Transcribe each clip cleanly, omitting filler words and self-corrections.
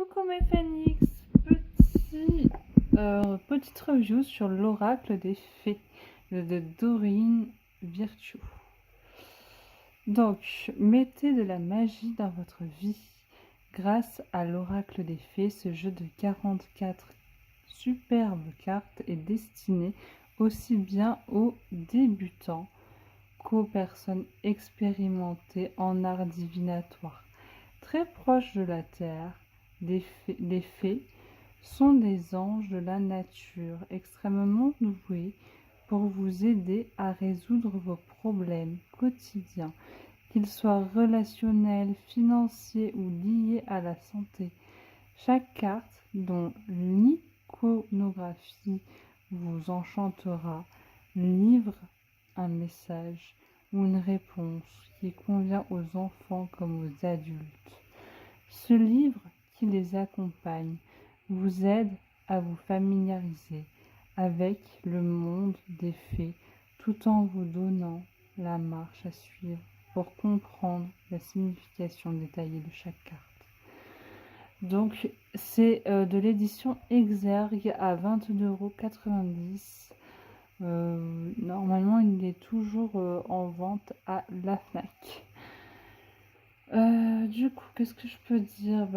Coucou mes phénix, petite review sur l'oracle des fées de Doreen Virtue. Donc, mettez de la magie dans votre vie grâce à l'oracle des fées. Ce jeu de 44 superbes cartes est destiné aussi bien aux débutants qu'aux personnes expérimentées en art divinatoire. Très proche de la terre, les fées sont des anges de la nature, extrêmement doués pour vous aider à résoudre vos problèmes quotidiens, qu'ils soient relationnels, financiers ou liés à la santé. Chaque carte, dont l'iconographie vous enchantera, livre un message ou une réponse qui convient aux enfants comme aux adultes. Ce livre qui les accompagne vous aide à vous familiariser avec le monde des fées tout en vous donnant la marche à suivre pour comprendre la signification détaillée de chaque carte. Donc c'est de l'édition Exergue à 22,90 €. Normalement il est toujours en vente à la Fnac. Du coup, qu'est-ce que je peux dire?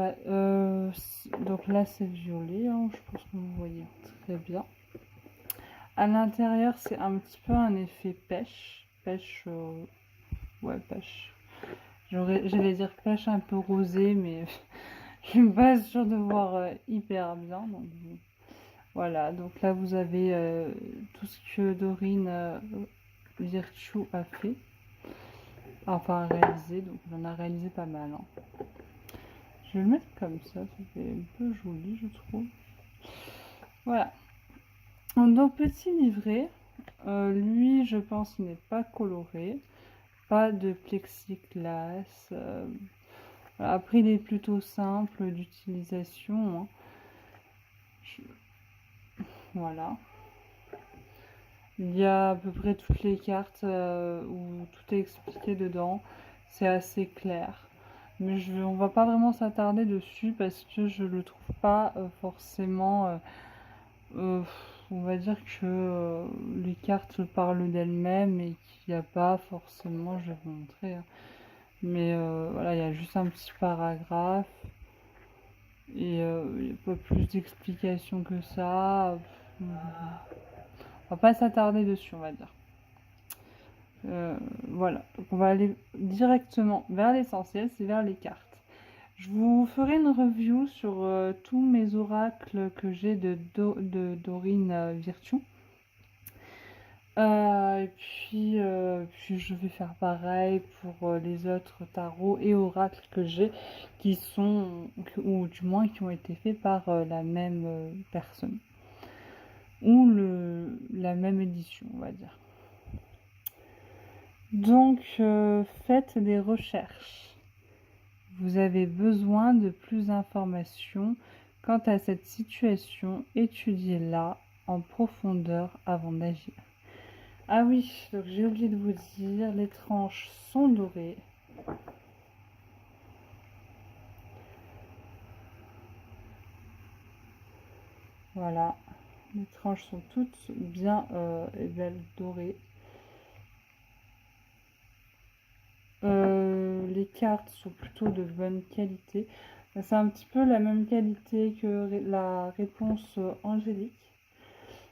Donc là, c'est violet, hein, je pense que vous voyez très bien. À l'intérieur, c'est un petit peu un effet pêche. Pêche, ouais, pêche. J'allais dire pêche un peu rosé, mais je suis pas sûre de voir hyper bien. Donc, voilà, donc là, vous avez tout ce que Doreen Virtue a fait. Enfin, réalisé, donc on en a réalisé pas mal. Hein. Je vais le mettre comme ça fait un peu joli, je trouve. Voilà. Donc, petit livret. Lui, je pense qu'il n'est pas coloré. Pas de plexiglas. Voilà. Après, il est plutôt simple d'utilisation. Hein. Voilà. Il y a à peu près toutes les cartes où tout est expliqué dedans. C'est assez clair. Mais on va pas vraiment s'attarder dessus parce que je le trouve pas forcément... on va dire que les cartes parlent d'elles-mêmes et qu'il n'y a pas forcément... Je vais vous montrer. Hein. Mais voilà, il y a juste un petit paragraphe. Et il n'y a pas plus d'explications que ça. On va pas s'attarder dessus, on va dire. Voilà, donc on va aller directement vers l'essentiel, c'est vers les cartes. Je vous ferai une review sur tous mes oracles que j'ai de Doreen Virtue. Et puis je vais faire pareil pour les autres tarots et oracles que j'ai qui sont, ou du moins qui ont été faits par la même personne. Ou la même édition, on va dire. Donc, faites des recherches. Vous avez besoin de plus d'informations quant à cette situation. Étudiez-la en profondeur avant d'agir. Ah oui, donc j'ai oublié de vous dire, les tranches sont dorées. Voilà, les tranches sont toutes bien et belles dorées. Les cartes sont plutôt de bonne qualité. C'est un petit peu la même qualité que la réponse angélique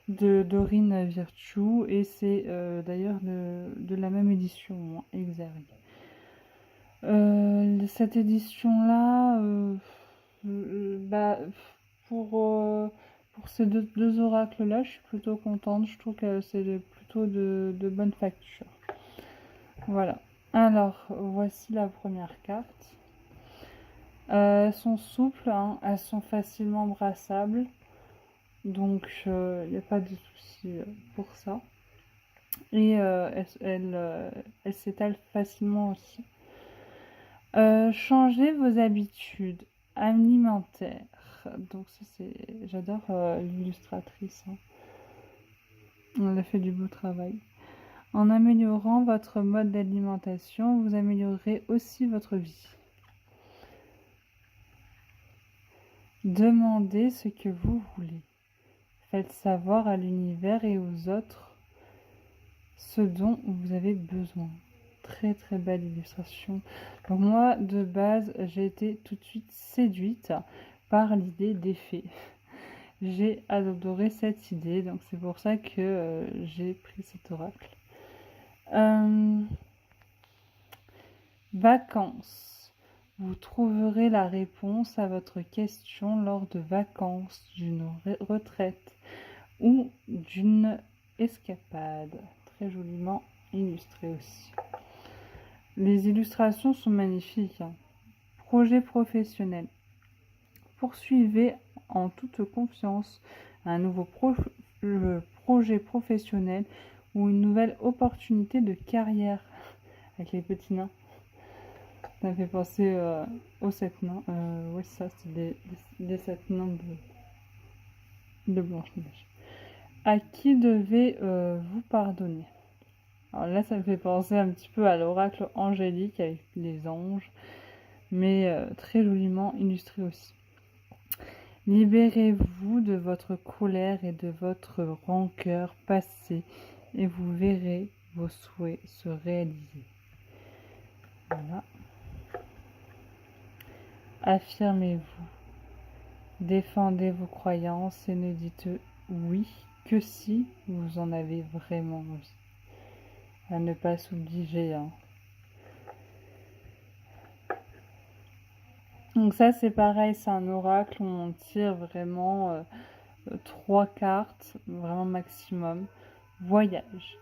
de Doreen Virtue et c'est d'ailleurs de la même édition, Exergue. Cette édition-là, pour ces deux oracles-là, je suis plutôt contente. Je trouve que c'est plutôt de bonne facture. Voilà. Alors, voici la première carte. Elles sont souples, hein, elles sont facilement brassables. Donc, il n'y a pas de souci pour ça. Et elles s'étalent facilement aussi. Changez vos habitudes alimentaires. Donc ça c'est... J'adore l'illustratrice. Hein. Elle a fait du beau travail. En améliorant votre mode d'alimentation, vous améliorerez aussi votre vie. Demandez ce que vous voulez. Faites savoir à l'univers et aux autres ce dont vous avez besoin. Très très belle illustration. Donc moi, de base, j'ai été tout de suite séduite par l'idée des fées. J'ai adoré cette idée, donc c'est pour ça que j'ai pris cet oracle. Vacances. Vous trouverez la réponse à votre question lors de vacances, d'une retraite ou d'une escapade. Très joliment illustré aussi. Les illustrations sont magnifiques. Projet professionnel. Poursuivez en toute confiance un nouveau projet professionnel ou une nouvelle opportunité de carrière. Avec les petits nains. Ça me fait penser aux 7 nains. Ouais, ça, c'est des 7 nains de Blanche-Neige. À qui devez-vous pardonner? Alors là, ça me fait penser un petit peu à l'oracle angélique avec les anges, mais très joliment illustré aussi. Libérez-vous de votre colère et de votre rancœur passée et vous verrez vos souhaits se réaliser. Voilà. Affirmez-vous. Défendez vos croyances et ne dites oui que si vous en avez vraiment envie. À ne pas s'obliger. Donc ça c'est pareil, c'est un oracle où on tire vraiment 3 cartes, vraiment maximum. Voyage.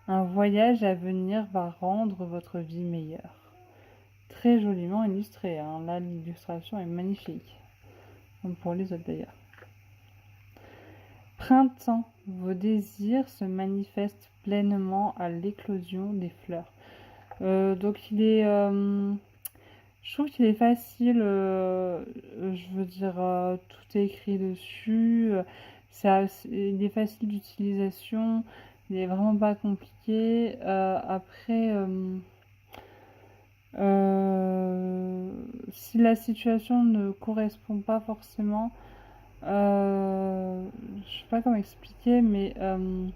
Un voyage à venir va rendre votre vie meilleure. Très joliment illustré, hein. Là l'illustration est magnifique, comme pour les autres d'ailleurs. Printemps, vos désirs se manifestent pleinement à l'éclosion des fleurs. Donc il est, je trouve qu'il est facile, je veux dire, tout est écrit dessus, il est facile d'utilisation, il est vraiment pas compliqué. Après, si la situation ne correspond pas forcément, je sais pas comment expliquer, mais vous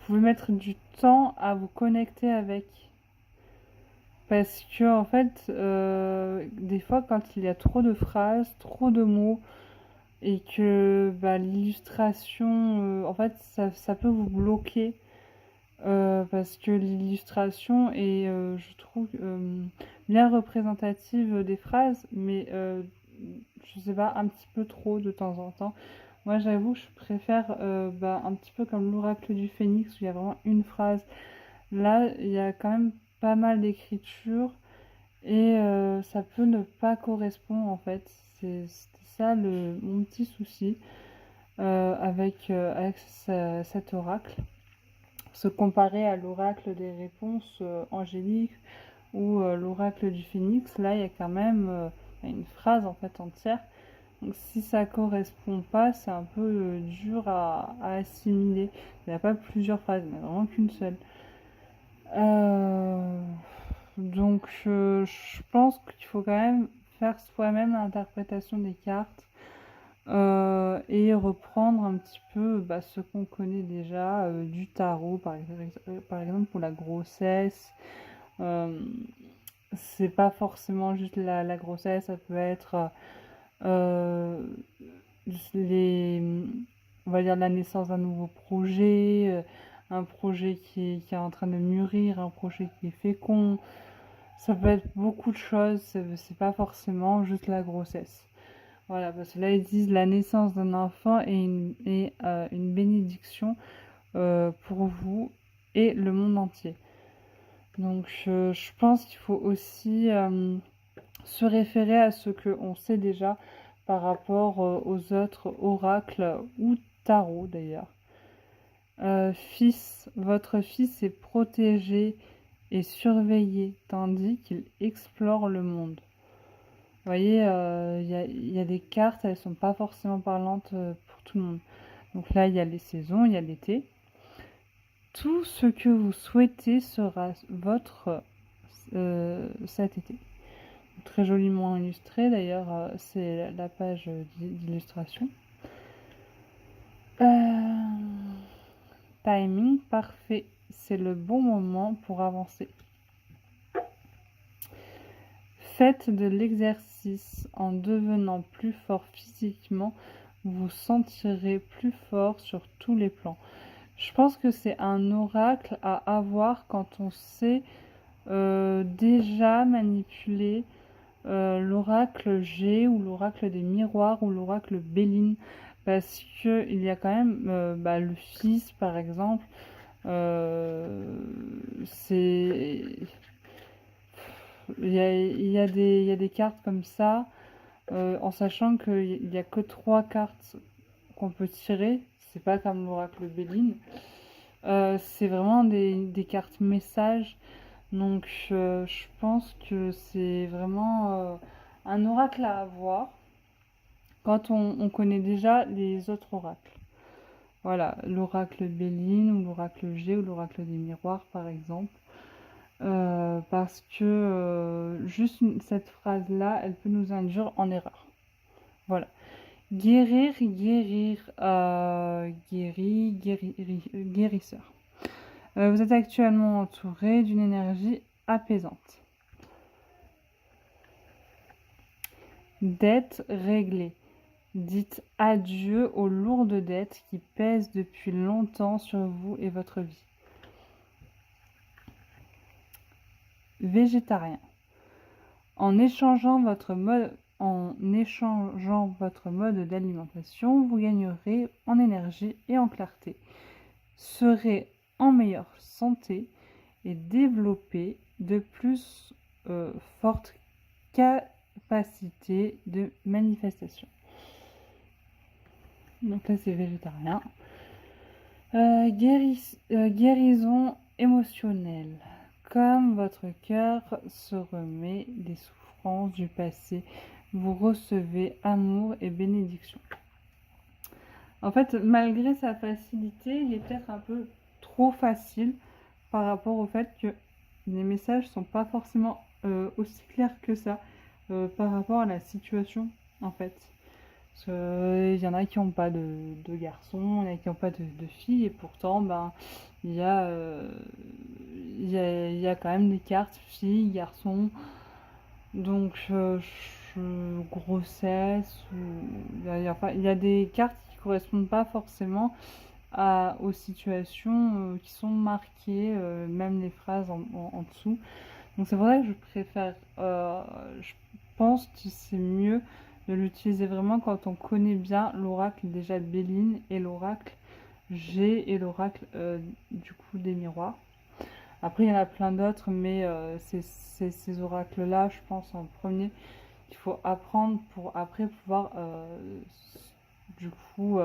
pouvez mettre du temps à vous connecter avec. Parce que en fait, des fois, quand il y a trop de phrases, trop de mots, et que l'illustration, en fait, ça peut vous bloquer. Parce que l'illustration est, je trouve, bien représentative des phrases, mais je sais pas, un petit peu trop de temps en temps. Moi, j'avoue, je préfère un petit peu comme l'oracle du phénix, où il y a vraiment une phrase. Là, il y a quand même pas mal d'écriture, et ça peut ne pas correspondre, en fait. C'était ça mon petit souci avec cet oracle. Se comparer à l'oracle des réponses angéliques ou l'oracle du phénix, là il y a quand même une phrase en fait entière. Donc si ça correspond pas, c'est un peu dur à assimiler. Il n'y a pas plusieurs phrases, il n'y en a vraiment qu'une seule. Donc je pense qu'il faut quand même faire soi-même l'interprétation des cartes. Et reprendre un petit peu ce qu'on connaît déjà du tarot, par exemple pour la grossesse. C'est pas forcément juste la grossesse, ça peut être on va dire la naissance d'un nouveau projet, un projet qui est en train de mûrir, un projet qui est fécond. Ça peut être beaucoup de choses, c'est pas forcément juste la grossesse. Voilà, parce que là, ils disent la naissance d'un enfant est une bénédiction pour vous et le monde entier. Donc, je pense qu'il faut aussi se référer à ce qu'on sait déjà par rapport aux autres oracles ou tarots d'ailleurs. Votre fils est protégé et surveillé tandis qu'il explore le monde. Vous voyez, il y a des cartes, elles sont pas forcément parlantes pour tout le monde. Donc là, il y a les saisons, il y a l'été. Tout ce que vous souhaitez sera votre cet été. très joliment illustré d'ailleurs, c'est la page d'illustration. Timing parfait, c'est le bon moment pour avancer. Faites de l'exercice en devenant plus fort physiquement, vous vous sentirez plus fort sur tous les plans. Je pense que c'est un oracle à avoir quand on sait déjà manipuler l'oracle G ou l'oracle des miroirs ou l'oracle Béline, parce que il y a quand même le fils par exemple, c'est il y a des cartes comme ça, en sachant qu'il n'y a que 3 cartes qu'on peut tirer, c'est pas comme l'oracle Béline. C'est vraiment des cartes messages, donc je pense que c'est vraiment un oracle à avoir quand on connaît déjà les autres oracles. Voilà, l'oracle Béline ou l'oracle G ou l'oracle des miroirs par exemple. Parce que juste cette phrase-là, elle peut nous induire en erreur. Voilà. Guérir, guérisseur. Vous êtes actuellement entouré d'une énergie apaisante. Dette réglée. Dites adieu aux lourdes dettes qui pèsent depuis longtemps sur vous et votre vie. Végétarien. En échangeant votre mode d'alimentation, vous gagnerez en énergie et en clarté, serez en meilleure santé et développer de plus fortes capacités de manifestation. Donc là c'est végétarien. Guérison émotionnelle. Comme votre cœur se remet des souffrances du passé, vous recevez amour et bénédiction. En fait, malgré sa facilité, il est peut-être un peu trop facile par rapport au fait que les messages sont pas forcément aussi clairs que ça par rapport à la situation en fait. Parce qu'il y en a qui n'ont pas de garçons, il y en a qui n'ont pas de filles, et pourtant, il y a, il y a quand même des cartes filles, garçons, donc grossesse, ou, il y a des cartes qui ne correspondent pas forcément aux situations qui sont marquées, même les phrases en dessous. Donc c'est pour ça que je préfère, je pense que c'est mieux de l'utiliser vraiment quand on connaît bien l'oracle déjà de Béline et l'oracle G et l'oracle du coup des miroirs. Après il y en a plein d'autres, mais c'est ces oracles-là, je pense en premier, qu'il faut apprendre pour après pouvoir du coup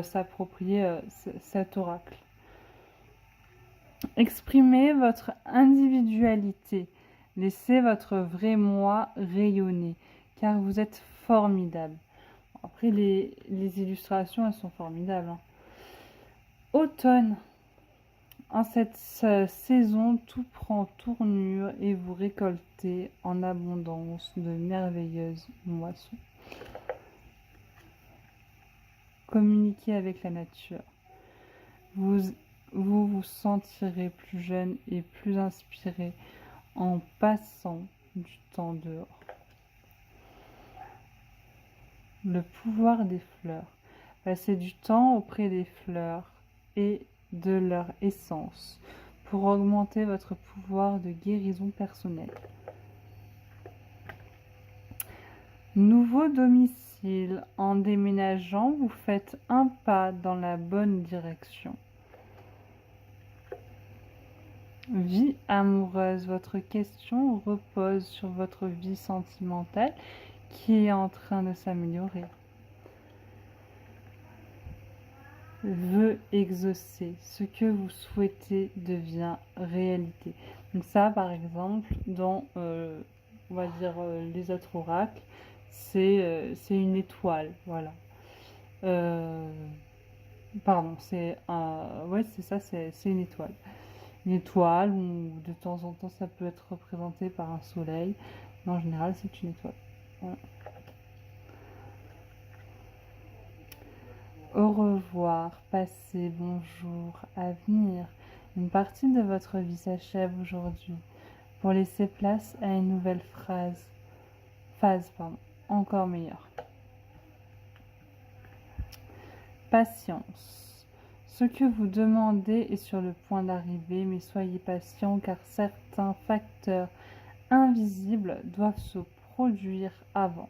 s'approprier cet oracle. Exprimez votre individualité. Laissez votre vrai moi rayonner, car vous êtes formidable. Après, les illustrations, elles sont formidables. Hein. Automne. En cette saison, tout prend tournure et vous récoltez en abondance de merveilleuses moissons. Communiquez avec la nature. Vous vous sentirez plus jeune et plus inspiré en passant du temps dehors. Le pouvoir des fleurs. Passez du temps auprès des fleurs et de leur essence pour augmenter votre pouvoir de guérison personnelle. Nouveau domicile. En déménageant, vous faites un pas dans la bonne direction. Vie amoureuse. Votre question repose sur votre vie sentimentale qui est en train de s'améliorer. Vœux exaucés. Ce que vous souhaitez devient réalité. Donc ça, par exemple, dans, on va dire, les autres oracles, c'est une étoile, voilà. Pardon, ouais, c'est ça, c'est une étoile. Une étoile, ou de temps en temps, ça peut être représenté par un soleil. Mais en général, c'est une étoile. Voilà. Au revoir, passé, bonjour, avenir. Une partie de votre vie s'achève aujourd'hui pour laisser place à une nouvelle phase, encore meilleure. Patience. Ce que vous demandez est sur le point d'arriver, mais soyez patient car certains facteurs invisibles doivent se produire avant.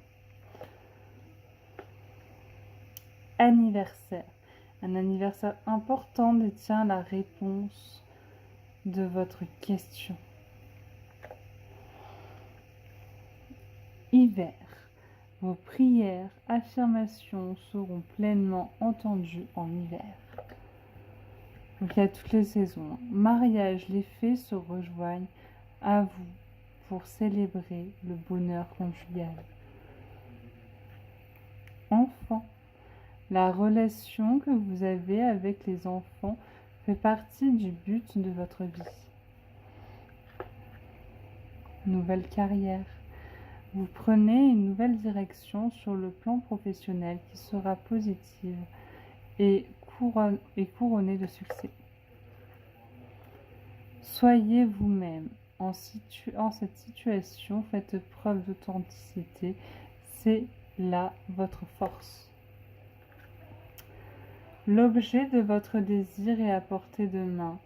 Anniversaire. Un anniversaire important détient la réponse de votre question. Hiver. Vos prières, affirmations seront pleinement entendues en hiver. Donc il y a toutes les saisons. Mariage, les fées se rejoignent à vous pour célébrer le bonheur conjugal. Enfant. La relation que vous avez avec les enfants fait partie du but de votre vie. Nouvelle carrière. Vous prenez une nouvelle direction sur le plan professionnel qui sera positive et couronnée de succès. Soyez vous-même. En cette situation, faites preuve d'authenticité. C'est là votre force. L'objet de votre désir est à portée de main.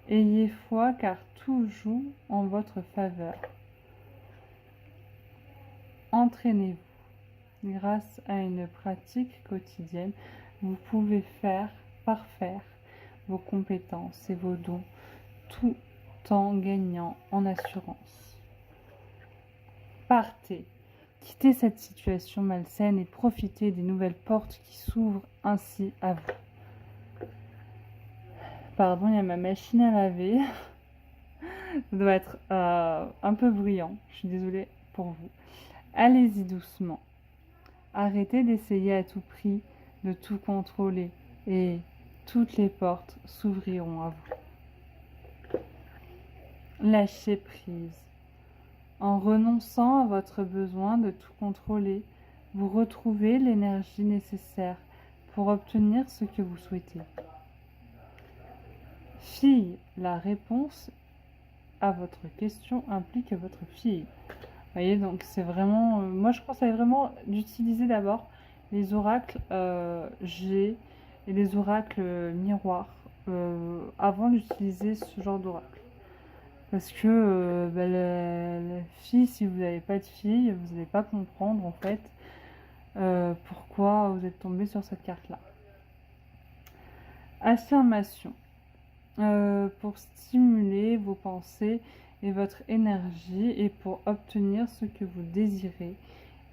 Ayez foi car tout joue en votre faveur. Entraînez-vous. Grâce à une pratique quotidienne, vous pouvez parfaire vos compétences et vos dons tout en gagnant en assurance. Partez, quittez cette situation malsaine et profitez des nouvelles portes qui s'ouvrent ainsi à vous. Pardon, il y a ma machine à laver. Ça doit être un peu bruyant, je suis désolée pour vous. Allez-y doucement. Arrêtez d'essayer à tout prix de tout contrôler et toutes les portes s'ouvriront à vous. Lâchez prise. En renonçant à votre besoin de tout contrôler, vous retrouvez l'énergie nécessaire pour obtenir ce que vous souhaitez. Fille, la réponse à votre question implique votre fille. Vous voyez, donc c'est vraiment... moi, je conseille vraiment d'utiliser d'abord les oracles G et les oracles miroirs avant d'utiliser ce genre d'oracle. Parce que la fille, si vous n'avez pas de fille, vous n'allez pas comprendre en fait pourquoi vous êtes tombé sur cette carte-là. Affirmation. Pour stimuler vos pensées et votre énergie et pour obtenir ce que vous désirez,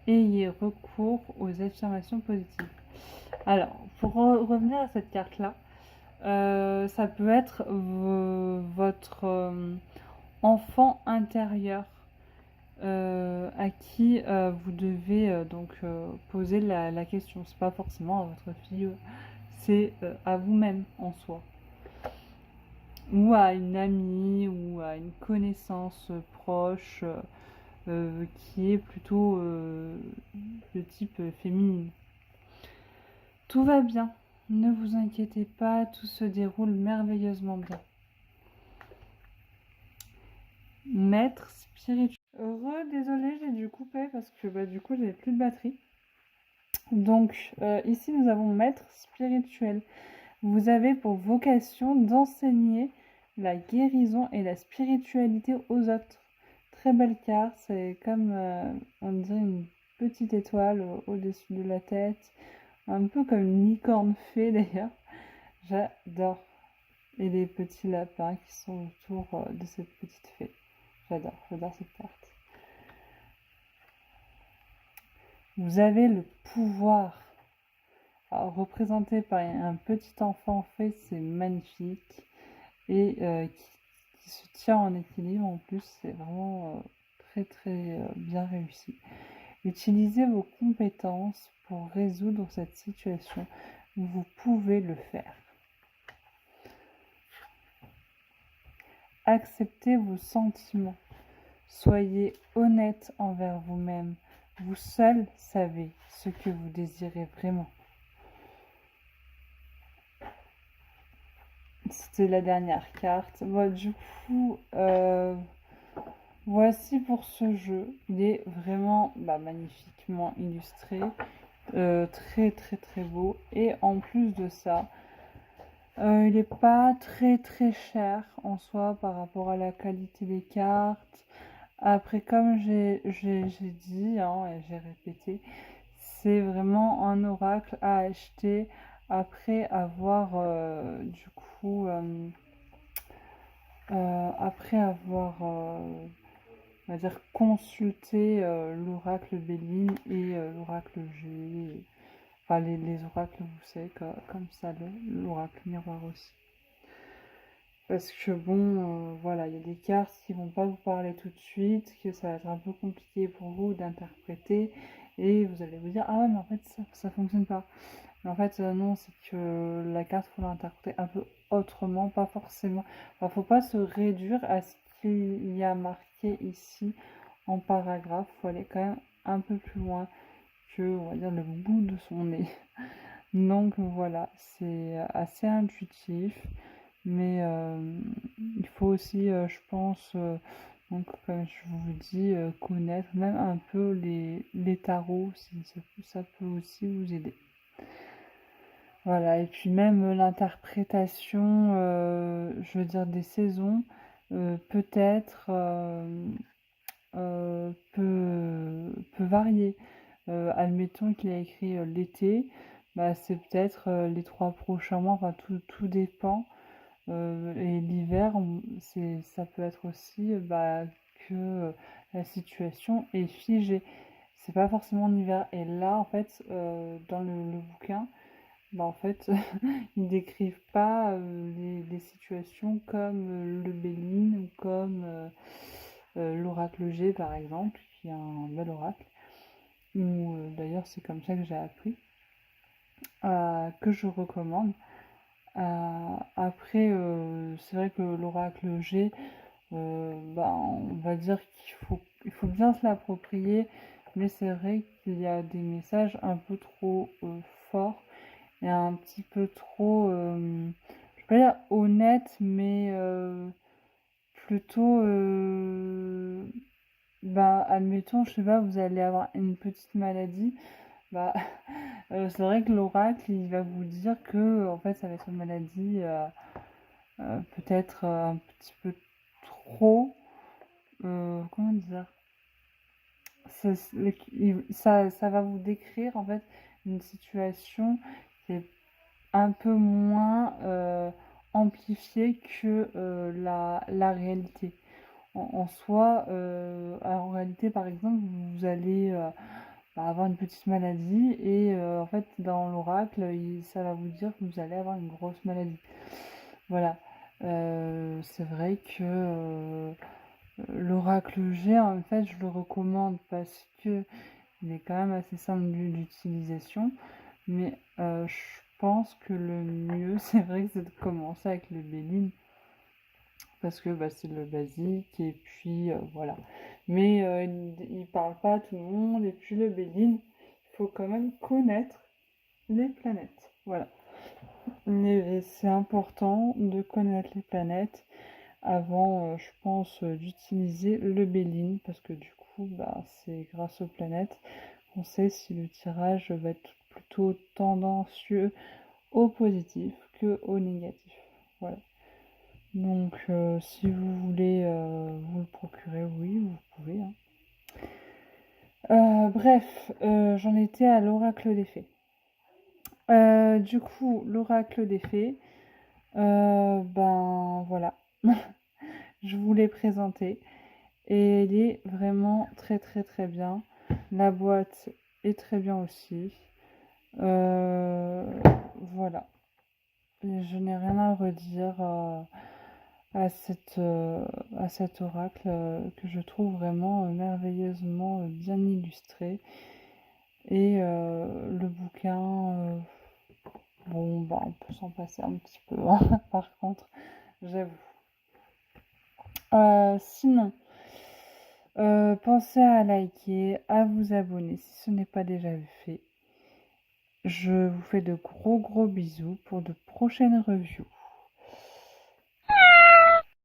ayez recours aux affirmations positives. Alors, pour revenir à cette carte-là, ça peut être votre enfant intérieur à qui vous devez poser la question. C'est pas forcément à votre fille, c'est à vous-même en soi. Ou à une amie ou à une connaissance proche qui est plutôt de type féminine. Tout va bien, ne vous inquiétez pas, tout se déroule merveilleusement bien. Maître spirituel. Désolée, j'ai dû couper parce que du coup j'ai plus de batterie. Donc ici nous avons maître spirituel. Vous avez pour vocation d'enseigner la guérison et la spiritualité aux autres. Très belle carte, c'est comme on dirait une petite étoile au-dessus de la tête, un peu comme une licorne fée d'ailleurs. J'adore. Et les petits lapins qui sont autour de cette petite fée. J'adore cette carte. Vous avez le pouvoir. Alors, représenté par un petit enfant fée, c'est magnifique. Et qui se tient en équilibre en plus, c'est vraiment très bien réussi. Utilisez vos compétences pour résoudre cette situation. Vous pouvez le faire. Acceptez vos sentiments. Soyez honnête envers vous-même. Vous seul savez ce que vous désirez vraiment. C'était la dernière carte. Bon, du coup, voici pour ce jeu. Il est vraiment magnifiquement illustré. Très très très beau. Et en plus de ça, il n'est pas très très cher en soi par rapport à la qualité des cartes. Après, comme j'ai dit et j'ai répété, c'est vraiment un oracle à acheter après avoir du coup après avoir on va dire consulté l'oracle Béline et l'oracle G, enfin les oracles, vous savez, comme ça, l'oracle miroir aussi. Parce que bon, voilà, il y a des cartes qui vont pas vous parler tout de suite, que ça va être un peu compliqué pour vous d'interpréter, et vous allez vous dire, ah ouais, mais en fait, ça fonctionne pas. Mais en fait, non, c'est que la carte, faut l'interpréter un peu autrement, pas forcément. Enfin, faut pas se réduire à ce qu'il y a marqué ici en paragraphe, faut aller quand même un peu plus loin que, on va dire, le bout de son nez. Donc voilà, c'est assez intuitif. Mais il faut aussi, je pense, donc comme je vous dis, connaître même un peu les tarots, ça peut aussi vous aider. Voilà, et puis même l'interprétation, je veux dire, des saisons, peut-être peut varier. Admettons qu'il a écrit l'été, c'est peut-être les 3 prochains mois, enfin tout dépend. Et l'hiver, ça peut être aussi que la situation est figée. C'est pas forcément l'hiver. Et là, en fait, dans le bouquin, en fait, ils décrivent pas les situations comme le Béline ou comme l'oracle G, par exemple, qui est un bel oracle. Ou d'ailleurs, c'est comme ça que j'ai appris, que je recommande. Après, c'est vrai que l'oracle G, on va dire il faut bien se l'approprier, mais c'est vrai qu'il y a des messages un peu trop forts et un petit peu trop, je vais pas dire honnête, mais plutôt, admettons, je sais pas, vous allez avoir une petite maladie, bah, c'est vrai que l'oracle, il va vous dire que, en fait, ça va être une maladie peut-être un petit peu trop, comment dire, ça va vous décrire, en fait, une situation qui est un peu moins amplifiée que la réalité. En soi, en réalité, par exemple, vous allez avoir une petite maladie et en fait, dans l'oracle, ça va vous dire que vous allez avoir une grosse maladie. Voilà. C'est vrai que l'oracle G, en fait, je le recommande parce que il est quand même assez simple d'utilisation. Mais je pense que le mieux, c'est vrai que c'est de commencer avec le Béline. Parce que c'est le basique et puis voilà. Mais il parle pas à tout le monde. Et puis le Béline, il faut quand même connaître les planètes. Voilà. Mais c'est important de connaître les planètes avant, je pense, d'utiliser le Béline. Parce que du coup, c'est grâce aux planètes qu'on sait si le tirage va être plutôt tendancieux au positif que au négatif. Voilà. Donc, si vous voulez vous le procurer, oui, vous pouvez. Bref, j'en étais à l'oracle des fées. Du coup, l'oracle des fées, voilà, je vous l'ai présenté et il est vraiment très très très bien. La boîte est très bien aussi. Voilà, je n'ai rien à redire à cet oracle que je trouve vraiment merveilleusement bien illustré. Et le bouquin, on peut s'en passer un petit peu, par contre, j'avoue. Sinon, Pensez à liker, à vous abonner si ce n'est pas déjà fait. Je vous fais de gros bisous pour de prochaines reviews.